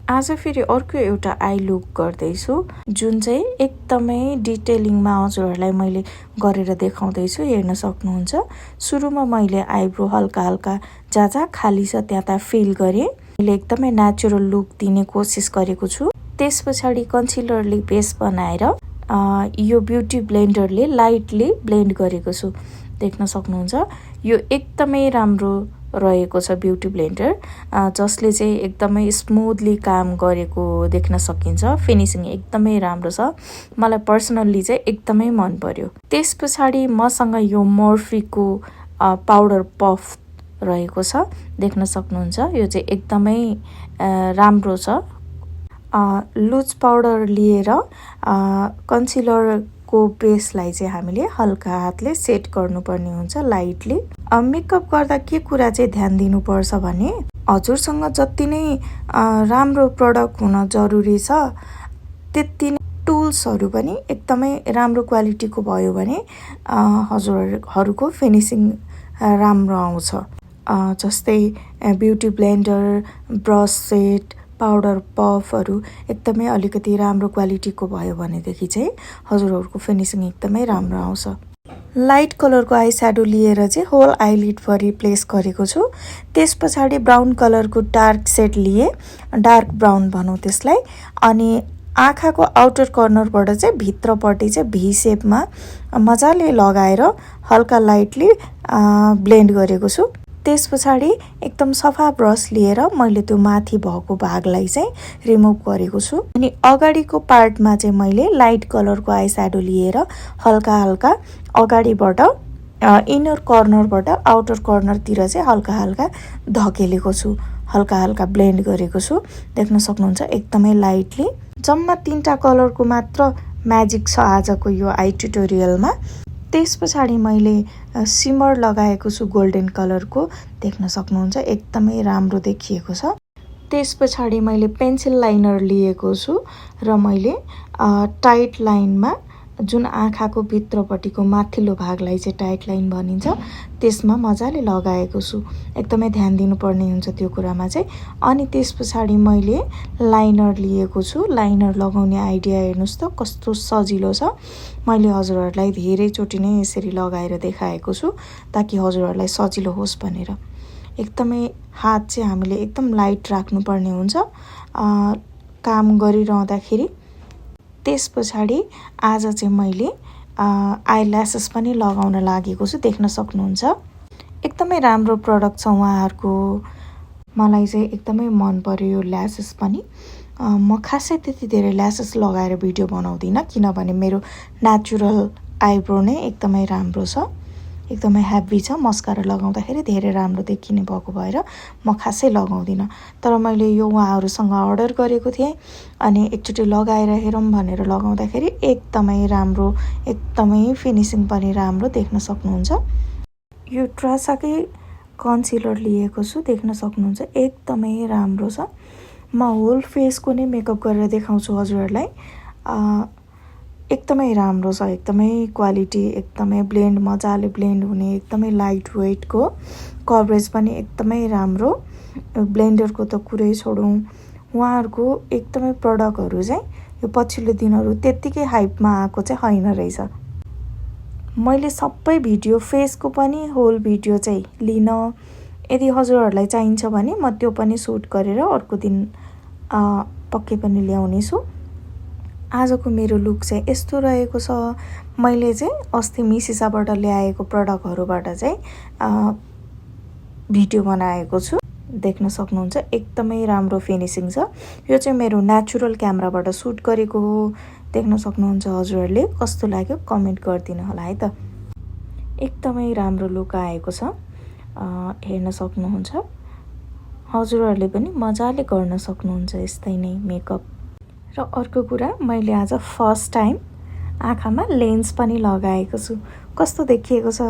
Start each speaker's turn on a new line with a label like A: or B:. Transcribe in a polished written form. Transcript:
A: आज फेरि अर्को एउटा आई लुक गर्दैछु जुन चाहिँ एकदमै डिटेलिङमा हजुरहरूलाई मैले गरेर देखाउँदैछु। हेर्न सक्नुहुन्छ सुरुमा मैले आइब्रो हल्का हल्का जहाँ खाली छ त्यहाँ फिल गरेँ। मैले एकदमै नेचुरल लुक दिने कोसिस गरेको छु। त्यस पछाडि कन्सिलरले बेस बनाएर यो ब्युटी ब्लेन्डरले लाइटली ब्लेन्ड गरेको छु। देख्न सक्नुहुन्छ यो एकदमै राम्रो रहेको छ ब्युटी ब्लेन्डर, जसले चाहिँ एकदमै स्मुथली काम गरेको देख्न सकिन्छ। फिनिसिङ एकदमै राम्रो छ, मलाई पर्सनल्ली चाहिँ एकदमै मन पर्यो। त्यस पछाडि मसँग यो मोर्फीको पाउडर पफ रहेको छ, देख्न सक्नुहुन्छ यो चाहिँ एकदमै राम्रो छ। लुज पाउडर लिएर कन्सिलरको बेसलाई चाहिँ हामीले हल्का हातले सेट गर्नुपर्ने हुन्छ लाइटली। मेकअप गर्दा के कुरा चाहिँ ध्यान दिनुपर्छ भने हजुरसँग जति नै राम्रो प्रडक्ट हुन जरुरी छ त्यति नै टुल्सहरू पनि एकदमै राम्रो क्वालिटीको भयो भने हजुरहरूको फिनिसिङ राम्रो आउँछ। जस्तै beauty blender, brush set, powder पफहरू एकदमै अलिकति राम्रो क्वालिटीको भयो भनेदेखि चाहिँ हजुरहरूको फिनिसिङ एकदमै राम्रो आउँछ। लाइट कलरको आई स्याडो लिएर चाहिँ होल आइलिडभरि प्लेस गरेको छु। त्यस पछाडि ब्राउन कलरको डार्क सेड लिए, डार्क ब्राउन भनौँ त्यसलाई। अनि आँखाको आउटर कर्नरबाट चाहिँ भित्रपट्टि चाहिँ भी सेपमा मजाले लगाएर हल्का लाइटली ब्लेन्ड गरेको छु। त्यस पछाडि एकदम सफा ब्रस लिएर मैले त्यो माथि भएको भागलाई चाहिँ रिमुभ गरेको छु। अनि अगाडिको पार्टमा चाहिँ मैले लाइट कलरको आई स्याडो लिएर हल्का हल्का अगाडिबाट इनर कर्नरबाट आउटर कर्नरतिर चाहिँ हल्का हल्का धकेलेको छु, हल्का हल्का ब्लेन्ड गरेको छु। देख्न सक्नुहुन्छ एकदमै लाइटली। जम्मा 3टा कलरको मात्र म्याजिक छ आजको यो आई ट्युटोरियलमा। त्यस पछाडि मैले सिमर लगाएको छु गोल्डन कलरको, देख्न सक्नुहुन्छ एकदमै राम्रो देखिएको छ। त्यस पछाडि मैले पेन्सिल लाइनर लिएको छु र मैले टाइट लाइनमा जुन आँखाको भित्रपट्टिको माथिल्लो भागलाई चाहिँ टाइट लाइन भनिन्छ त्यसमा मजाले लगाएको छु। एकदमै ध्यान दिनुपर्ने हुन्छ त्यो कुरामा चाहिँ। अनि त्यस पछाडि मैले लाइनर लिएको छु। लाइनर लगाउने आइडिया हेर्नुहोस् त कस्तो सजिलो छ। मैले हजुरहरूलाई धेरैचोटि नै यसरी लगाएर देखाएको छु ताकि हजुरहरूलाई सजिलो होस् भनेर। एकदमै हात चाहिँ हामीले एकदम लाइट राख्नुपर्ने हुन्छ काम गरिरहँदाखेरि। त्यस पछाडि आज चाहिँ मैले आई ल्यासेस पनि लगाउन लागेको छु, देख्न सक्नुहुन्छ। एकदमै राम्रो प्रडक्ट छ उहाँहरूको, मलाई चाहिँ एकदमै मन पर्यो यो ल्यासेस पनि। म खासै त्यति धेरै ल्यासेस लगाएर भिडियो बनाउँदिनँ किनभने मेरो नेचुरल आइब्रो नै एकदमै राम्रो छ, एकदमै हेभी छ। मस्कारा लगाउँदाखेरि धेरै राम्रो देखिने भएको भएर म खासै लगाउँदिनँ। तर मैले यो उहाँहरूसँग अर्डर गरेको थिएँ अनि एकचोटि लगाएर हेरौँ भनेर लगाउँदाखेरि एकदमै राम्रो, एकदमै फिनिसिङ पनि राम्रो देख्न सक्नुहुन्छ। यो ट्रासाकै कन्सिलर लिएको छु, देख्न सक्नुहुन्छ एकदमै राम्रो छ। म होल फेसको नै मेकअप गरेर देखाउँछु हजुरहरूलाई। एकदमै राम्रो छ, एकदमै क्वालिटी, एकदमै ब्लेन्ड मजाले ब्लेन्ड हुने, एकदमै लाइट वेटको, कभरेज पनि एकदमै राम्रो। ब्लेन्डरको त कुरै छोडौँ, उहाँहरूको एकदमै प्रडक्टहरू चाहिँ यो पछिल्लो दिनहरू त्यत्तिकै हाइपमा आएको चाहिँ होइन रहेछ। मैले सबै भिडियो फेसको पनि होल भिडियो चाहिँ लिन, यदि हजुरहरूलाई चाहिन्छ भने म त्यो पनि सुट गरेर अर्को दिन पक्कै पनि ल्याउने छु। आजको मेरो लुक चाहिँ यस्तो रहेको छ। मैले चाहिँ अस्ति मिसिसाबाट ल्याएको प्रडक्टहरूबाट चाहिँ भिडियो बनाएको छु, देख्न सक्नुहुन्छ एकदमै राम्रो फिनिसिङ छ। यो चाहिँ मेरो नेचुरल क्यामेराबाट सुट गरेको हो, देख्न सक्नुहुन्छ। हजुरहरूले कस्तो लाग्यो कमेन्ट गरिदिनु होला है त। एकदमै राम्रो लुक आएको छ, हेर्न सक्नुहुन्छ। हजुरहरूले पनि मजाले गर्न सक्नुहुन्छ यस्तै नै मेकअप। र अर्को कुरा, मैले आज फर्स्ट टाइम आँखामा लेन्स पनि लगाएको छु। कस्तो देखिएको छ